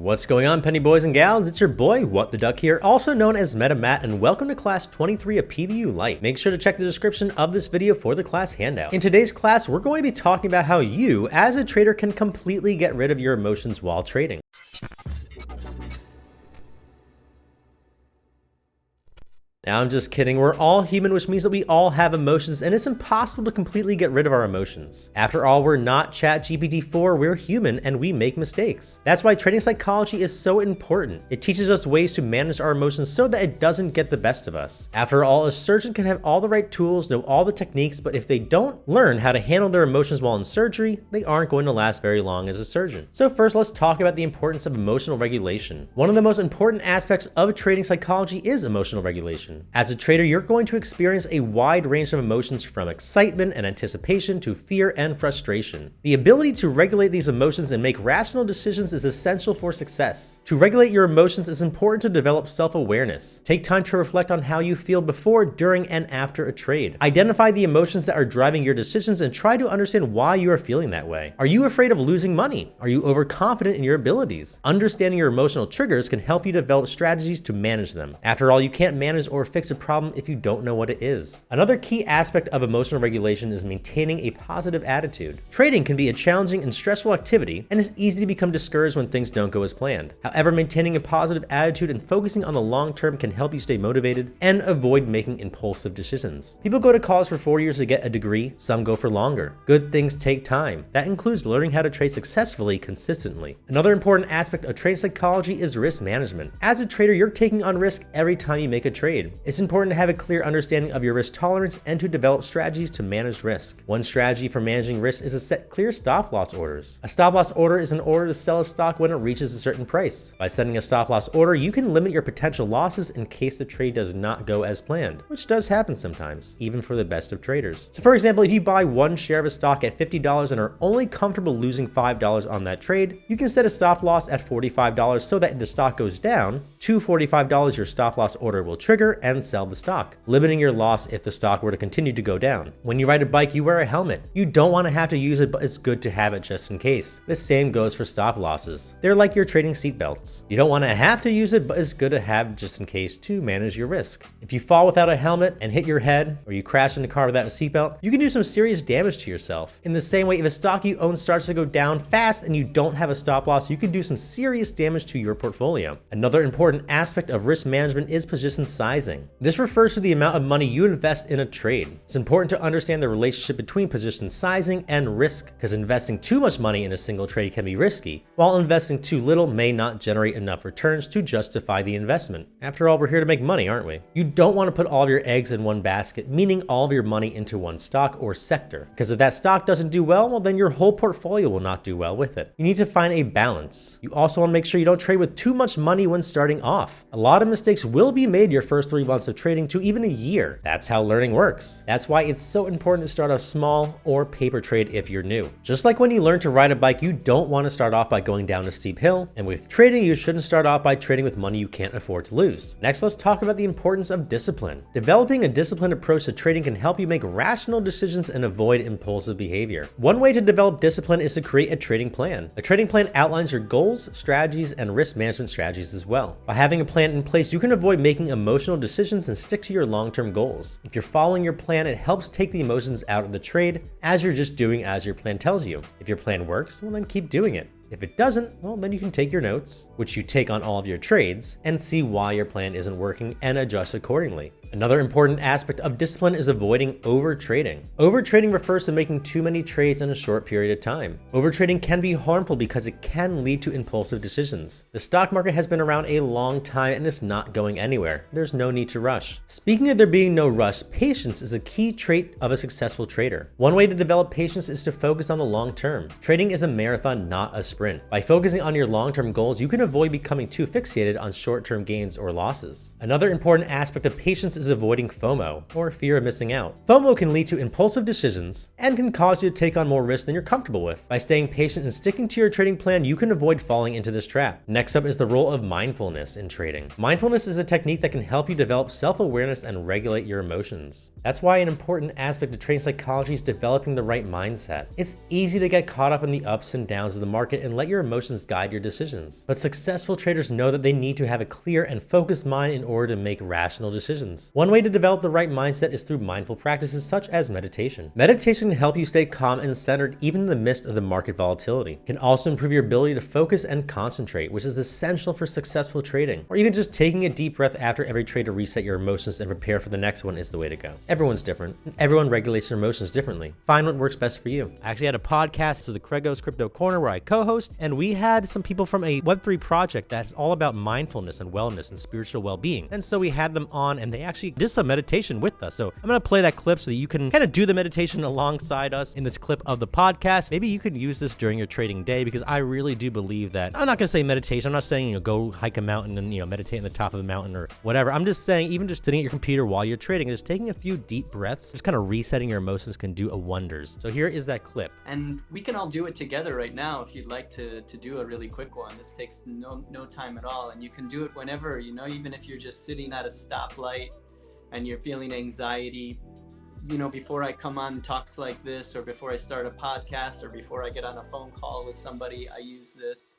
What's going on, penny boys and gals? It's your boy, What the Duck here, also known as Meta Matt, and welcome to class 23 of PBU LITE. Make sure to check the description of this video for the class handout. In today's class, we're going to be talking about how you, as a trader, can completely get rid of your emotions while trading. Now, I'm just kidding. We're all human, which means that we all have emotions, and it's impossible to completely get rid of our emotions. After all, we're not ChatGPT-4, we're human, and we make mistakes. That's why trading psychology is so important. It teaches us ways to manage our emotions so that it doesn't get the best of us. After all, a surgeon can have all the right tools, know all the techniques, but if they don't learn how to handle their emotions while in surgery, they aren't going to last very long as a surgeon. So first, let's talk about the importance of emotional regulation. One of the most important aspects of trading psychology is emotional regulation. As a trader, you're going to experience a wide range of emotions, from excitement and anticipation to fear and frustration. The ability to regulate these emotions and make rational decisions is essential for success. To regulate your emotions, it's important to develop self-awareness. Take time to reflect on how you feel before, during, and after a trade. Identify the emotions that are driving your decisions and try to understand why you are feeling that way. Are you afraid of losing money? Are you overconfident in your abilities? Understanding your emotional triggers can help you develop strategies to manage them. After all, you can't manage or fix a problem if you don't know what it is. Another key aspect of emotional regulation is maintaining a positive attitude. Trading can be a challenging and stressful activity, and it's easy to become discouraged when things don't go as planned. However, maintaining a positive attitude and focusing on the long term can help you stay motivated and avoid making impulsive decisions. People go to college for 4 years to get a degree, some go for longer. Good things take time. That includes learning how to trade successfully consistently. Another important aspect of trade psychology is risk management. As a trader, you're taking on risk every time you make a trade. It's important to have a clear understanding of your risk tolerance and to develop strategies to manage risk. One strategy for managing risk is to set clear stop loss orders. A stop loss order is an order to sell a stock when it reaches a certain price. By setting a stop loss order, you can limit your potential losses in case the trade does not go as planned, which does happen sometimes, even for the best of traders. So for example, if you buy one share of a stock at $50 and are only comfortable losing $5 on that trade, you can set a stop loss at $45 so that if the stock goes down to $45, your stop loss order will trigger and sell the stock, limiting your loss if the stock were to continue to go down. When you ride a bike, you wear a helmet. You don't want to have to use it, but it's good to have it just in case. The same goes for stop losses. They're like your trading seatbelts. You don't want to have to use it, but it's good to have just in case to manage your risk. If you fall without a helmet and hit your head, or you crash in a car without a seatbelt, you can do some serious damage to yourself. In the same way, if a stock you own starts to go down fast and you don't have a stop loss, you could do some serious damage to your portfolio. Another important aspect of risk management is position sizing. This refers to the amount of money you invest in a trade. It's important to understand the relationship between position sizing and risk, because investing too much money in a single trade can be risky, while investing too little may not generate enough returns to justify the investment. After all, we're here to make money, aren't we? You don't want to put all of your eggs in one basket, meaning all of your money into one stock or sector, because if that stock doesn't do well, then your whole portfolio will not do well with it. You need to find a balance. You also want to make sure you don't trade with too much money when starting off. A lot of mistakes will be made your first 3 months of trading to even a year. That's how learning works. That's why it's so important to start off small or paper trade if you're new. Just like when you learn to ride a bike, you don't want to start off by going down a steep hill, and with trading, you shouldn't start off by trading with money you can't afford to lose. Next, let's talk about the importance of discipline. Developing a disciplined approach to trading can help you make rational decisions and avoid impulsive behavior. One way to develop discipline is to create a trading plan. A trading plan outlines your goals, strategies, and risk management strategies as well. By having a plan in place, you can avoid making emotional decisions and stick to your long-term goals. If you're following your plan, it helps take the emotions out of the trade, as you're just doing as your plan tells you. If your plan works, well, then keep doing it. If it doesn't, well, then you can take your notes, which you take on all of your trades, and see why your plan isn't working and adjust accordingly. Another important aspect of discipline is avoiding overtrading. Overtrading refers to making too many trades in a short period of time. Overtrading can be harmful because it can lead to impulsive decisions. The stock market has been around a long time and it's not going anywhere. There's no need to rush. Speaking of there being no rush, patience is a key trait of a successful trader. One way to develop patience is to focus on the long term. Trading is a marathon, not a sprint. By focusing on your long-term goals, you can avoid becoming too fixated on short-term gains or losses. Another important aspect of patience patience is avoiding FOMO, or fear of missing out. FOMO can lead to impulsive decisions and can cause you to take on more risk than you're comfortable with. By staying patient and sticking to your trading plan, you can avoid falling into this trap. Next up is the role of mindfulness in trading. Mindfulness is a technique that can help you develop self-awareness and regulate your emotions. That's why an important aspect of trading psychology is developing the right mindset. It's easy to get caught up in the ups and downs of the market and let your emotions guide your decisions. But successful traders know that they need to have a clear and focused mind in order to make rational decisions. One way to develop the right mindset is through mindful practices such as meditation. Meditation can help you stay calm and centered even in the midst of the market volatility. It can also improve your ability to focus and concentrate, which is essential for successful trading. Or even just taking a deep breath after every trade to reset your emotions and prepare for the next one is the way to go. Everyone's different, and everyone regulates their emotions differently. Find what works best for you. I actually had a podcast to the Craigos Crypto Corner where I co-host, and we had some people from a Web3 project that's all about mindfulness and wellness and spiritual well-being. And so we had them on and they actually did some meditation with us. So I'm going to play that clip so that you can kind of do the meditation alongside us in this clip of the podcast. Maybe you could use this during your trading day, because I really do believe that, I'm not going to say meditation. I'm not saying, go hike a mountain and, meditate on the top of the mountain or whatever. I'm just saying, even just sitting at your computer while you're trading and just taking a few deep breaths, just kind of resetting your emotions can do wonders. So here is that clip. And we can all do it together right now if you'd like to do a really quick one. This takes no time at all, and you can do it whenever, even if you're just sitting at a stoplight and you're feeling anxiety. Before I come on talks like this, or before I start a podcast, or before I get on a phone call with somebody, I use this.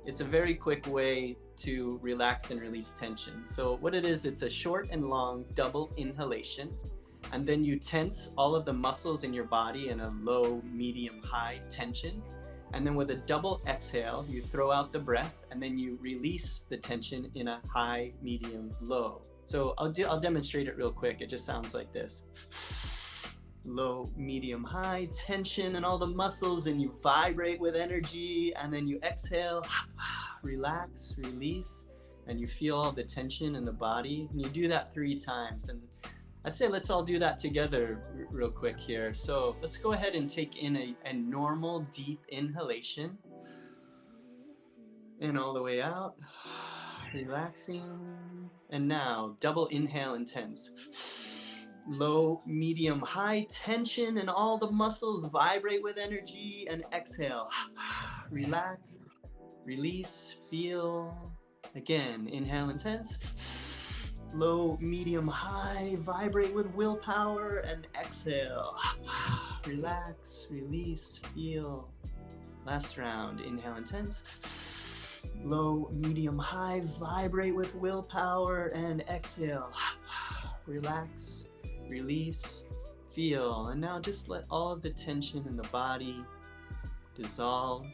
It's a very quick way to relax and release tension. So what it is, it's a short and long double inhalation, and then you tense all of the muscles in your body in a low, medium, high tension. And then with a double exhale, you throw out the breath, and then you release the tension in a high, medium, low. So I'll demonstrate it real quick. It just sounds like this. Low, medium, high tension in all the muscles, and you vibrate with energy, and then you exhale, relax, release, and you feel all the tension in the body. And you do that 3 times. And I'd say let's all do that together real quick here. So let's go ahead and take in a normal deep inhalation. In all the way out, relaxing. And now double inhale intense. Low, medium, high tension, and all the muscles vibrate with energy, and exhale. Relax, release, feel. Again, inhale intense. Low, medium, high, vibrate with willpower, and exhale. Relax, release, feel. Last round, inhale intense. Low, medium, high, vibrate with willpower, and exhale. Relax, release, feel. And now just let all of the tension in the body dissolve.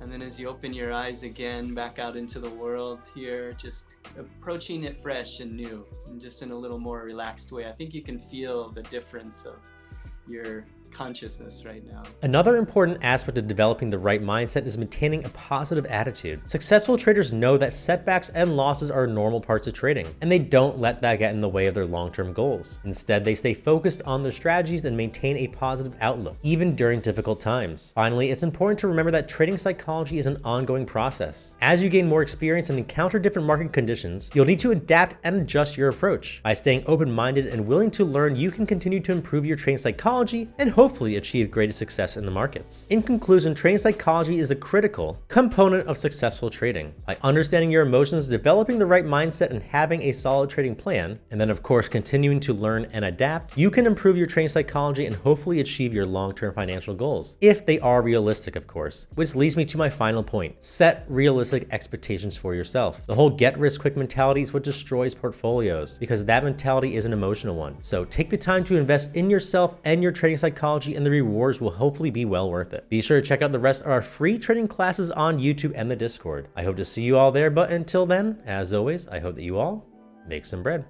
And then as you open your eyes again back out into the world here, just approaching it fresh and new, and just in a little more relaxed way. I think you can feel the difference of your consciousness right now. Another important aspect of developing the right mindset is maintaining a positive attitude. Successful traders know that setbacks and losses are normal parts of trading, and they don't let that get in the way of their long-term goals. Instead, they stay focused on their strategies and maintain a positive outlook, even during difficult times. Finally, it's important to remember that trading psychology is an ongoing process. As you gain more experience and encounter different market conditions, you'll need to adapt and adjust your approach. By staying open-minded and willing to learn, you can continue to improve your trading psychology and hopefully achieve greater success in the markets. In conclusion, trading psychology is a critical component of successful trading. By understanding your emotions, developing the right mindset, and having a solid trading plan, and then of course continuing to learn and adapt, you can improve your trading psychology and hopefully achieve your long-term financial goals, if they are realistic, of course. Which leads me to my final point: set realistic expectations for yourself. The whole get rich quick mentality is what destroys portfolios, because that mentality is an emotional one. So take the time to invest in yourself and your trading psychology, and the rewards will hopefully be well worth it. Be sure to check out the rest of our free trading classes on YouTube and the Discord. I hope to see you all there, but until then, as always, I hope that you all make some bread.